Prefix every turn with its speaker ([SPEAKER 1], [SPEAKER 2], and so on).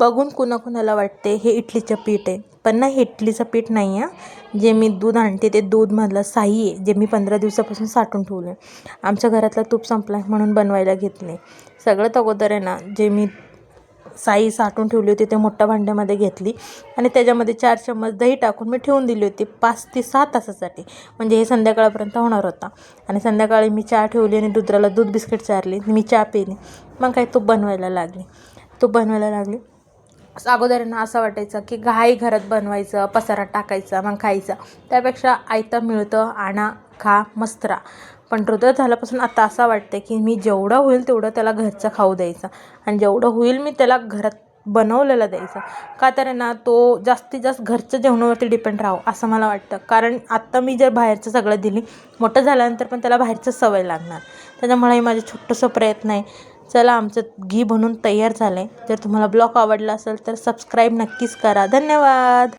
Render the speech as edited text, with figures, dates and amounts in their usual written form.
[SPEAKER 1] बघून कुणाकुणाला वाटते हे इडलीचं पीठ आहे, पण नाही, हे इडलीचं पीठ नाही आहे. जे मी दूध आणते ते दूधमधलं साई आहे, जे मी 15 दिवसापासून साठवून ठेवलं आहे. आमच्या घरातलं तूप संपलं आहे म्हणून बनवायला घेतले. सगळ्यात अगोदर आहे ना, जे मी साई साठवून ठेवली होती ते मोठ्या भांड्यामध्ये घेतली आणि त्याच्यामध्ये 4 चम्मच दही टाकून मी ठेवून दिली होती 5 ते 6 तासासाठी. म्हणजे हे संध्याकाळपर्यंत होणार होता. आणि संध्याकाळी मी चहा ठेवली आणि दुधाला दूध बिस्किट चारली, मी चहा पिली. मग काही तूप बनवायला लागली. अगोदर ना असं वाटायचं की घाई घरात बनवायचं, पसारा टाकायचा, मग खायचं. त्यापेक्षा आयतं मिळतं, आणा, खा, मस्त राहा. पण हृदय झाल्यापासून आता असं वाटतं की मी जेवढं होईल तेवढं त्याला घरचं खाऊ द्यायचं आणि जेवढं होईल मी त्याला घरात बनवलेलं द्यायचं. का तर ना तो जास्तीत जास्त घरच्या जेवणावरती डिपेंड राहावं असं मला वाटतं. कारण आत्ता मी जर बाहेरचं सगळं दिली, मोठं झाल्यानंतर पण त्याला बाहेरचं सवय लागणार. त्याच्यामुळे हे माझं छोटंसं प्रयत्न आहे. चला, आमचं घी बनवून तयार झालं आहे. जर तुम्हाला ब्लॉग आवडला असेल तर सबस्क्राईब नक्कीच करा. धन्यवाद.